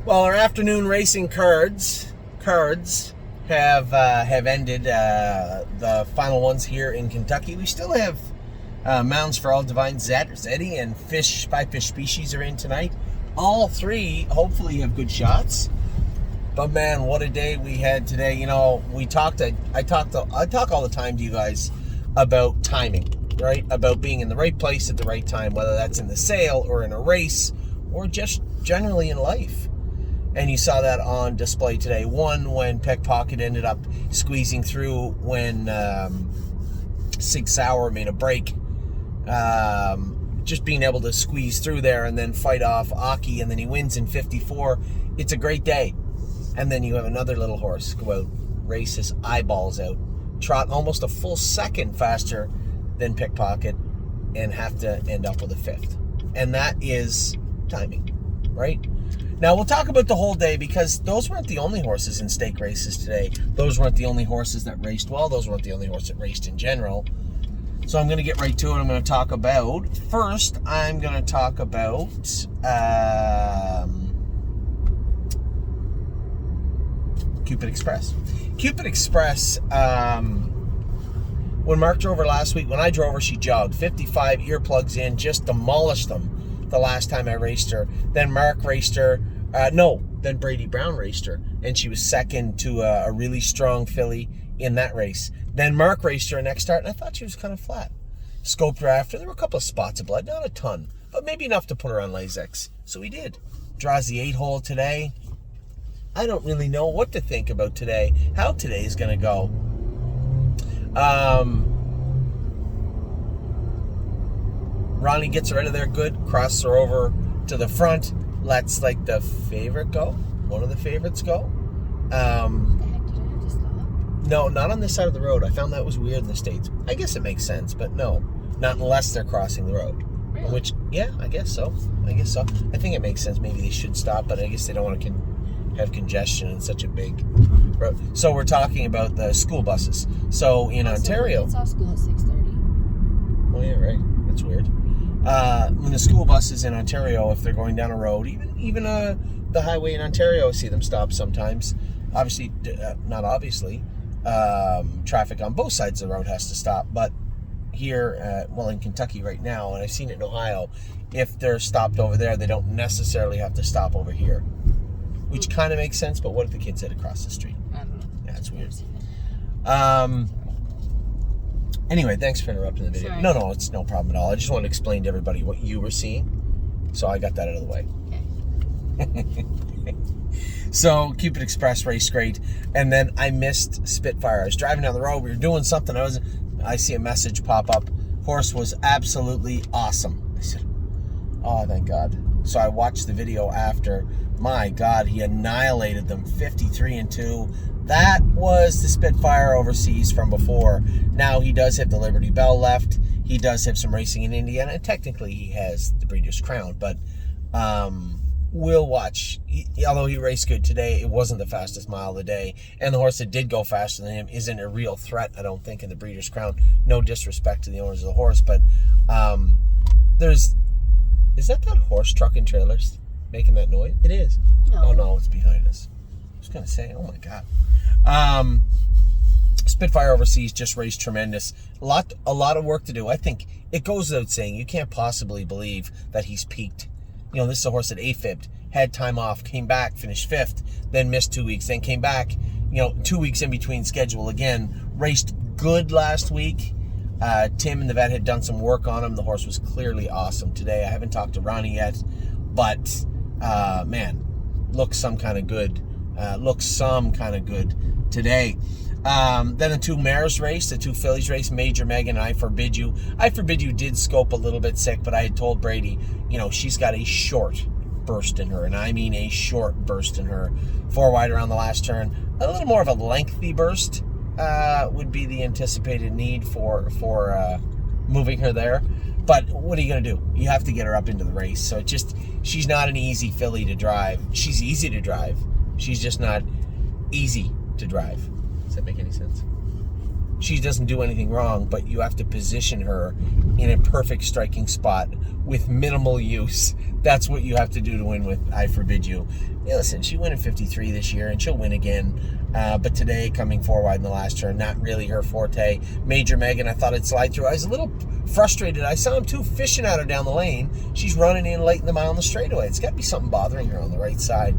Well, our afternoon racing cards have ended. The final ones here in Kentucky. We still have Mounds for All Divine Zeddy and Five Fish Species are in tonight. All three hopefully have good shots. But man, what a day we had today. You know, I talk all the time to you guys about timing, right? About being in the right place at the right time, whether that's in the sale or in a race or just generally in life. And you saw that on display today. One, when Pickpocket ended up squeezing through when Sig Sauer made a break. Just being able to squeeze through there and then fight off Aki, and then he wins in 54. It's a great day. And then you have another little horse go out, race his eyeballs out, trot almost a full second faster than Pickpocket, and have to end up with a fifth. And that is timing, right? Now, we'll talk about the whole day, because those weren't the only horses in stake races today. Those weren't the only horses that raced well. Those weren't the only horses that raced in general. So I'm going to get right to it. I'm going to talk about, first, I'm going to talk about Cupid Express. Cupid Express, when Mark drove her last week, when I drove her, she jogged. 55 earplugs in, just demolished them the last time I raced her. Then Mark raced her. Then Brady Brown raced her, and she was second to a really strong filly in that race. Then Mark raced her next start, and I thought she was kind of flat. Scoped her after. There were a couple of spots of blood, not a ton, but maybe enough to put her on Lasix. So he did. Draws the 8-hole today. I don't really know what to think about today, how today is going to go. Ronnie gets her out of there good, crosses her over to the front, lets like the favorite go, one of the favorites go. The heck did I have to stop? No, not on this side of the road. I found that was weird in the States. I guess it makes sense, but no, not unless they're crossing the road. Really? Which, yeah, I guess so. I think it makes sense. Maybe they should stop, but I guess they don't want to have congestion in such a big road. So we're talking about the school buses. So in Ontario, It's off school at 6:30. oh yeah, right. That's weird. When the school buses in Ontario, if they're going down a road, even the highway in Ontario, I see them stop sometimes. Obviously, not obviously, traffic on both sides of the road has to stop. But here, in Kentucky right now, and I've seen it in Ohio, if they're stopped over there, they don't necessarily have to stop over here, which kind of makes sense. But what if the kids head across the street? I don't know. Yeah, it's weird. Anyway, thanks for interrupting the video. Sorry. No, it's no problem at all. I just wanted to explain to everybody what you were seeing, so I got that out of the way. Okay. So Cupid Express raced great, and then I missed Spitfire. I was driving down the road. We were doing something. I see a message pop up. Horse was absolutely awesome. I said, "Oh, thank God." So I watched the video after. My God, he annihilated them, 53-2. That was the Spitfire overseas from before. Now he does have the Liberty Bell left. He does have some racing in Indiana. And technically, he has the Breeders' Crown. But we'll watch. Although he raced good today, it wasn't the fastest mile of the day. And the horse that did go faster than him isn't a real threat, I don't think, in the Breeders' Crown. No disrespect to the owners of the horse. But is that horse truck and trailers making that noise? It is. No. Oh, no, it's behind us. I was going to say, oh, my God. Spitfire overseas just raced tremendous. A lot of work to do. I think it goes without saying, you can't possibly believe that he's peaked. You know, this is a horse that AFib'd, had time off, came back, finished 5th, then missed 2 weeks, then came back, 2 weeks in between schedule again, raced good last week. Tim and the vet had done some work on him. The horse was clearly awesome today. I haven't talked to Ronnie yet, but man, looks some kind of good today. Then the two mares race, the two fillies race, Major Megan and I Forbid You. I Forbid You did scope a little bit sick, but I had told Brady, she's got a short burst in her, and I mean a short burst in her. 4 wide around the last turn. A little more of a lengthy burst would be the anticipated need for moving her there. But what are you going to do? You have to get her up into the race. So she's not an easy filly to drive. She's easy to drive. She's just not easy to drive. Does that make any sense? she doesn't do anything wrong, but you have to position her in a perfect striking spot with minimal use. That's what you have to do to win with I Forbid You. Yeah, listen, she won in 53 this year, and she'll win again. But today, coming 4 wide in the last turn, not really her forte. Major Megan, I thought I'd slide through. I was a little frustrated. I saw him too fishing at her down the lane. She's running in late in the mile on the straightaway. It's got to be something bothering her on the right side.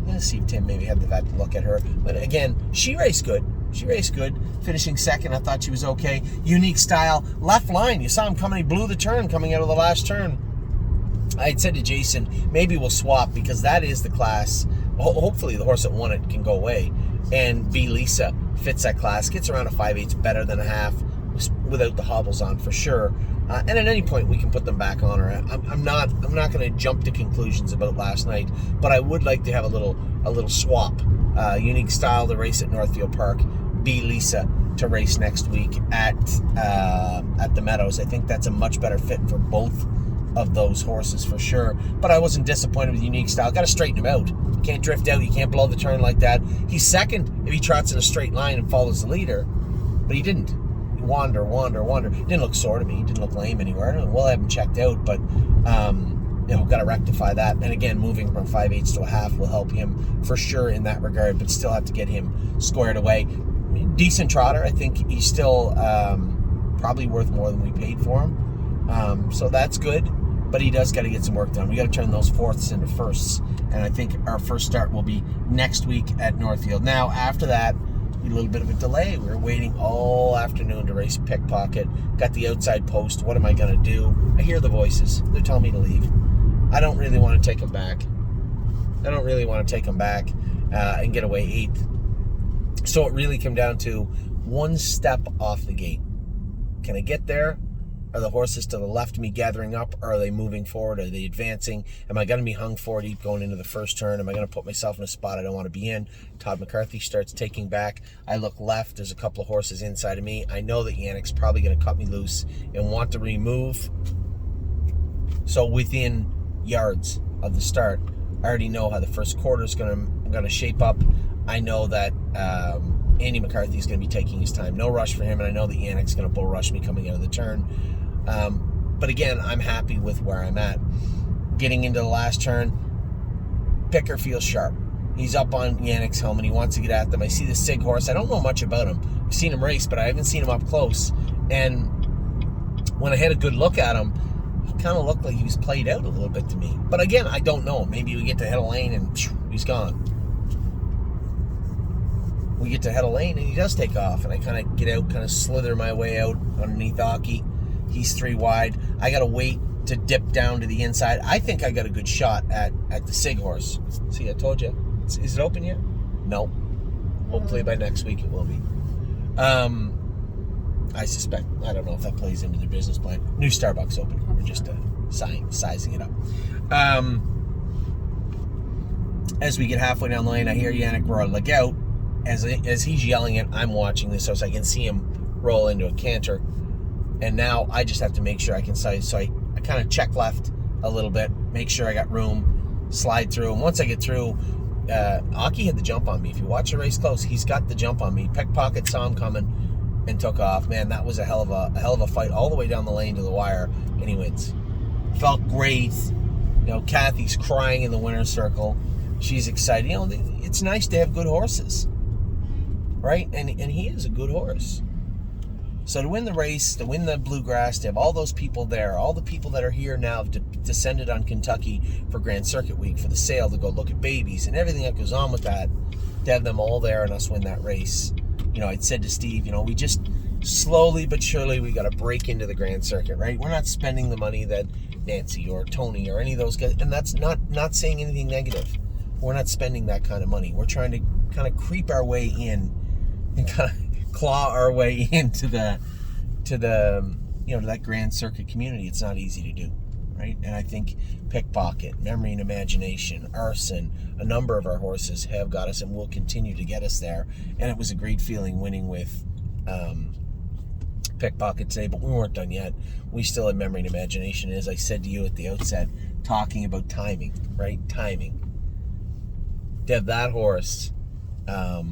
Let's see if Tim maybe had the vet to look at her. But again, she raced good. She raced good, finishing second. I thought she was okay. Unique Style, left line. You saw him coming. He blew the turn coming out of the last turn. I had said to Jason, maybe we'll swap because that is the class. Hopefully the horse that won it can go away. And B. Lisa fits that class. Gets around a 5/8 better than a half without the hobbles on for sure. And at any point we can put them back on her. I'm not going to jump to conclusions about last night, but I would like to have a little swap. Unique Style to race at Northfield Park. B. Lisa to race next week at the Meadows. I think that's a much better fit for both of those horses for sure. But I wasn't disappointed with Unique Style. Got to straighten him out. You can't drift out. You can't blow the turn like that. He's second if he trots in a straight line and follows the leader, but he didn't. He wander. Didn't look sore to me. Didn't look lame anywhere. We'll have him checked out, but got to rectify that. And again, moving from 5/8 to a half will help him for sure in that regard, but still have to get him squared away. Decent trotter. I think he's still probably worth more than we paid for him. So that's good, but he does got to get some work done. We got to turn those fourths into firsts, and I think our first start will be next week at Northfield. Now, after that, a little bit of a delay. We were waiting all afternoon to race Pickpocket. Got the outside post. What am I going to do? I hear the voices. They're telling me to leave. I don't really want to take him back. And get away 8th. So it really came down to one step off the gate. Can I get there? Are the horses to the left of me gathering up? Or are they moving forward? Are they advancing? Am I going to be hung 40 going into the first turn? Am I going to put myself in a spot I don't want to be in? Todd McCarthy starts taking back. I look left. There's a couple of horses inside of me. I know that Yannick's probably going to cut me loose and want to remove. So within yards of the start, I already know how the first quarter is going to shape up. I know that Andy McCarthy is going to be taking his time. No rush for him, and I know that Yannick's going to bull rush me coming out of the turn. But again, I'm happy with where I'm at. Getting into the last turn, Picker feels sharp. He's up on Yannick's helmet. He wants to get at them. I see the Sig horse. I don't know much about him. I've seen him race, but I haven't seen him up close. And when I had a good look at him, he kind of looked like he was played out a little bit to me. But again, I don't know. Maybe we get to head of lane and he's gone. We get to head of lane and he does take off, and I kind of get out, kind of slither my way out underneath Aki. He's 3 wide. I got to wait to dip down to the inside. I think I got a good shot at the Sig horse. See, I told you. Is it open yet? No. Hopefully by next week it will be. I suspect. I don't know if that plays into their business plan. New Starbucks open. We're just sizing it up. As we get halfway down the lane, I hear Yannick roar, "Look out." As he's yelling it, I'm watching this so I can see him roll into a canter. And now I just have to make sure I can size. So I kind of check left a little bit, make sure I got room, slide through. And once I get through, Aki had the jump on me. If you watch the race close, he's got the jump on me. Pickpocket saw him coming and took off. Man, that was a hell of a fight all the way down the lane to the wire, and he wins. Felt great. Kathy's crying in the winner's circle. She's excited. It's nice to have good horses, right? And he is a good horse. So to win the race, to win the Bluegrass, to have all those people there, all the people that are here now have descended on Kentucky for Grand Circuit Week, for the sale, to go look at babies and everything that goes on with that, to have them all there and us win that race. I'd said to Steve, we just slowly but surely, we got to break into the Grand Circuit, right? We're not spending the money that Nancy or Tony or any of those guys, and that's not saying anything negative. We're not spending that kind of money. We're trying to kind of creep our way in and kind of claw our way into that Grand Circuit community. It's not easy to do, right? And I think Pickpocket, Memory and Imagination, Arson, a number of our horses have got us and will continue to get us there. And it was a great feeling winning with Pickpocket today, but we weren't done yet. We still have Memory and Imagination. As I said to you at the outset, talking about timing, right? Timing. To have that horse, to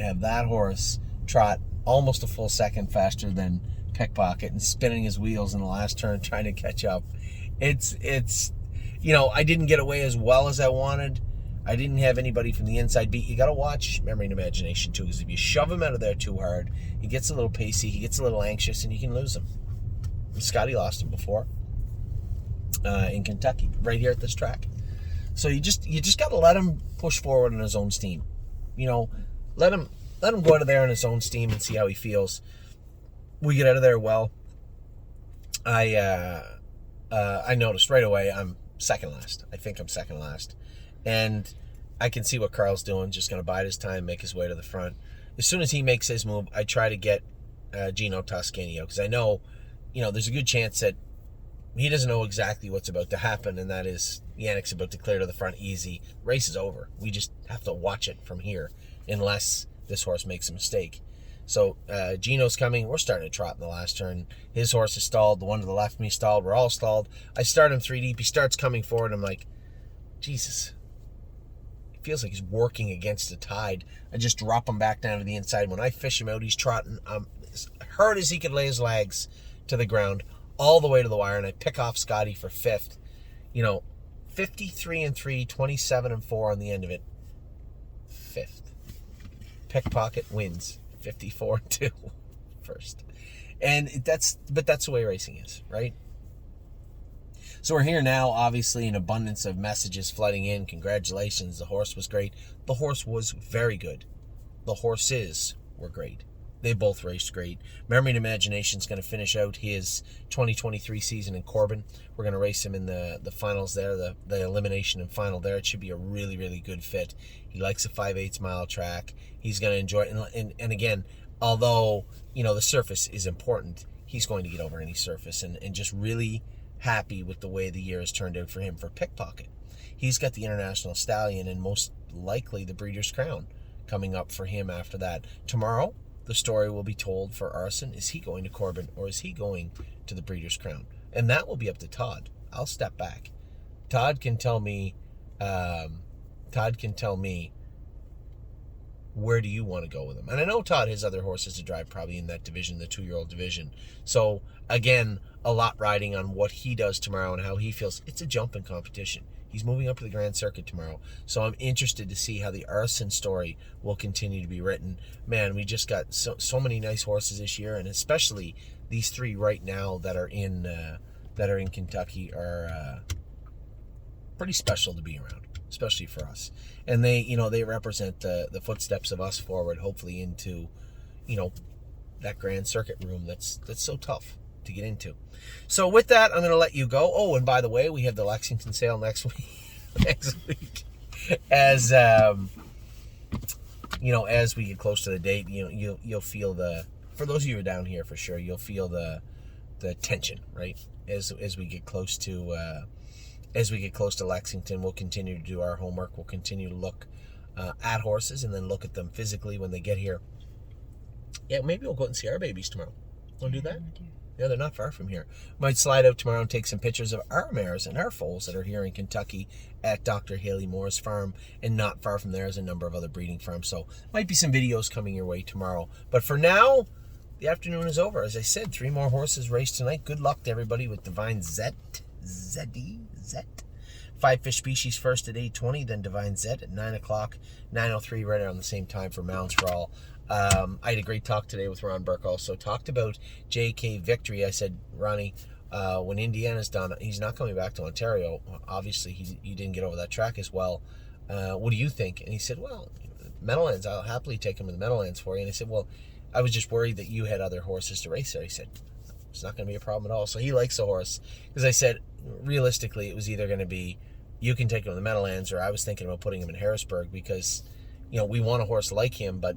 have that horse trot almost a full second faster than Pickpocket and spinning his wheels in the last turn trying to catch up. It's I didn't get away as well as I wanted. I didn't have anybody from the inside beat. You got to watch memory and imagination too, because if you shove him out of there too hard, he gets a little pacey, he gets a little anxious, and you can lose him. Scotty lost him before in Kentucky, right here at this track. So you just got to let him push forward on his own steam. Let him go out of there on his own steam and see how he feels. We get out of there well. I noticed right away I'm second last. I think I'm second last. And I can see what Carl's doing, just going to bide his time, make his way to the front. As soon as he makes his move, I try to get Gino Toscanio, because I know, there's a good chance that he doesn't know exactly what's about to happen, and that is Yannick's about to clear to the front easy. Race is over. We just have to watch it from here, unless this horse makes a mistake. So Gino's coming. We're starting to trot in the last turn. His horse is stalled. The one to the left of me stalled. We're all stalled. I start him 3 deep. He starts coming forward. I'm like, Jesus. Feels like he's working against the tide. I just drop him back down to the inside. When I fish him out, he's trotting as hard as he could lay his legs to the ground, all the way to the wire, and I pick off Scotty for fifth. 53-3, 27-4 on the end of it. Fifth. Pickpocket wins 54-2 first. And that's the way racing is, right? So we're here now, obviously, an abundance of messages flooding in. Congratulations, the horse was great. The horse was very good. The horses were great. They both raced great. Memory and Imagination's going to finish out his 2023 season in Corbin. We're going to race him in the finals there, the elimination and final there. It should be a really, really good fit. He likes a 5/8 mile track. He's going to enjoy it. And again, although, the surface is important, he's going to get over any surface and just really happy with the way the year has turned out for him. For Pickpocket, he's got the International Stallion and most likely the Breeders' Crown coming up for him after that. Tomorrow, the story will be told for Arson. Is he going to Corbin or is he going to the Breeders' Crown? And that will be up to Todd. I'll step back. Todd can tell me where do you want to go with him? And I know Todd has other horses to drive probably in that division, the 2-year-old division. So again, a lot riding on what he does tomorrow and how he feels. It's a jumping competition. He's moving up to the Grand Circuit tomorrow. So I'm interested to see how the Arson story will continue to be written. Man, we just got so many nice horses this year, and especially these 3 right now that are in Kentucky are pretty special to be around, especially for us. And they represent the footsteps of us forward, hopefully into, that Grand Circuit room that's so tough to get into. So with that, I'm going to let you go. Oh, and by the way, we have the Lexington sale next week. As as we get close to the date, you'll feel for those of you who are down here for sure, you'll feel the tension, right? As we get close to Lexington, we'll continue to do our homework. We'll continue to look at horses and then look at them physically when they get here. Yeah, maybe we'll go out and see our babies tomorrow. Want to do that? Yeah, they're not far from here. Might slide out tomorrow and take some pictures of our mares and our foals that are here in Kentucky at Dr. Haley Moore's farm, and not far from there is a number of other breeding farms. So might be some videos coming your way tomorrow. But for now, the afternoon is over. As I said, 3 more horses raced tonight. Good luck to everybody with Divine Zet. 5 fish species first at 8:20, then Divine Zet at 9 o'clock, 9:03 right around the same time for Mounds for All. I had a great talk today with Ron Burke also. Talked about JK Victory. I said, Ronnie, when Indiana's done, he's not coming back to Ontario. Obviously, he didn't get over that track as well. What do you think? And he said, well, Meadowlands, I'll happily take him to the Meadowlands for you. And I said, well, I was just worried that you had other horses to race there. He said, it's not going to be a problem at all. So he likes the horse. Because I said, realistically, it was either going to be you can take him to the Meadowlands, or I was thinking about putting him in Harrisburg because, we want a horse like him, but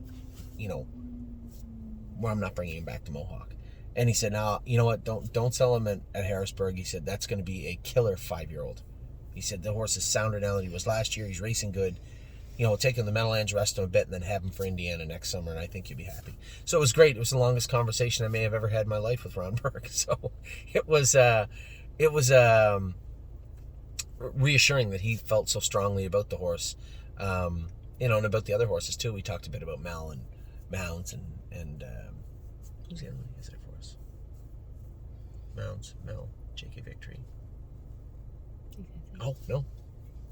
well, I'm not bringing him back to Mohawk. And he said, no, you know what, don't sell him at Harrisburg. He said, that's going to be a killer 5-year-old. He said, the horse is sounder now than he was last year. He's racing good. Take him to the Meadowlands, rest him a bit, and then have him for Indiana next summer, and I think you'll be happy. So it was great. It was the longest conversation I may have ever had in my life with Ron Burke. So it was reassuring that he felt so strongly about the horse, and about the other horses too. We talked a bit about Mel Mounds and who's the other one is there for us? Mounds, Mel, JK Victory. Oh, no.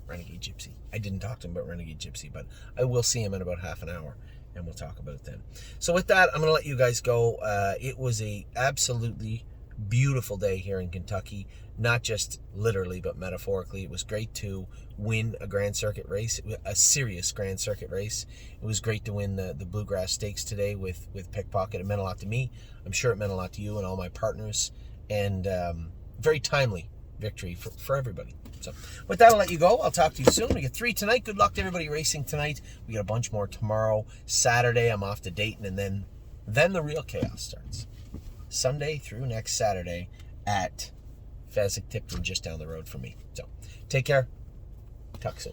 Renegade Gypsy. I didn't talk to him about Renegade Gypsy, but I will see him in about half an hour, and we'll talk about it then. So with that, I'm going to let you guys go. It was a absolutely beautiful day here in Kentucky, not just literally, but metaphorically. It was great to win a Grand Circuit race, a serious Grand Circuit race. It was great to win the Bluegrass Stakes today with Pickpocket. It meant a lot to me. I'm sure it meant a lot to you and all my partners, and very timely victory for everybody. So with that, I'll let you go. I'll talk to you soon. We get 3 tonight. Good luck to everybody racing tonight. We got a bunch more tomorrow. Saturday, I'm off to Dayton, and then the real chaos starts. Sunday through next Saturday at Fasig-Tipton, just down the road from me. So take care. Talk soon.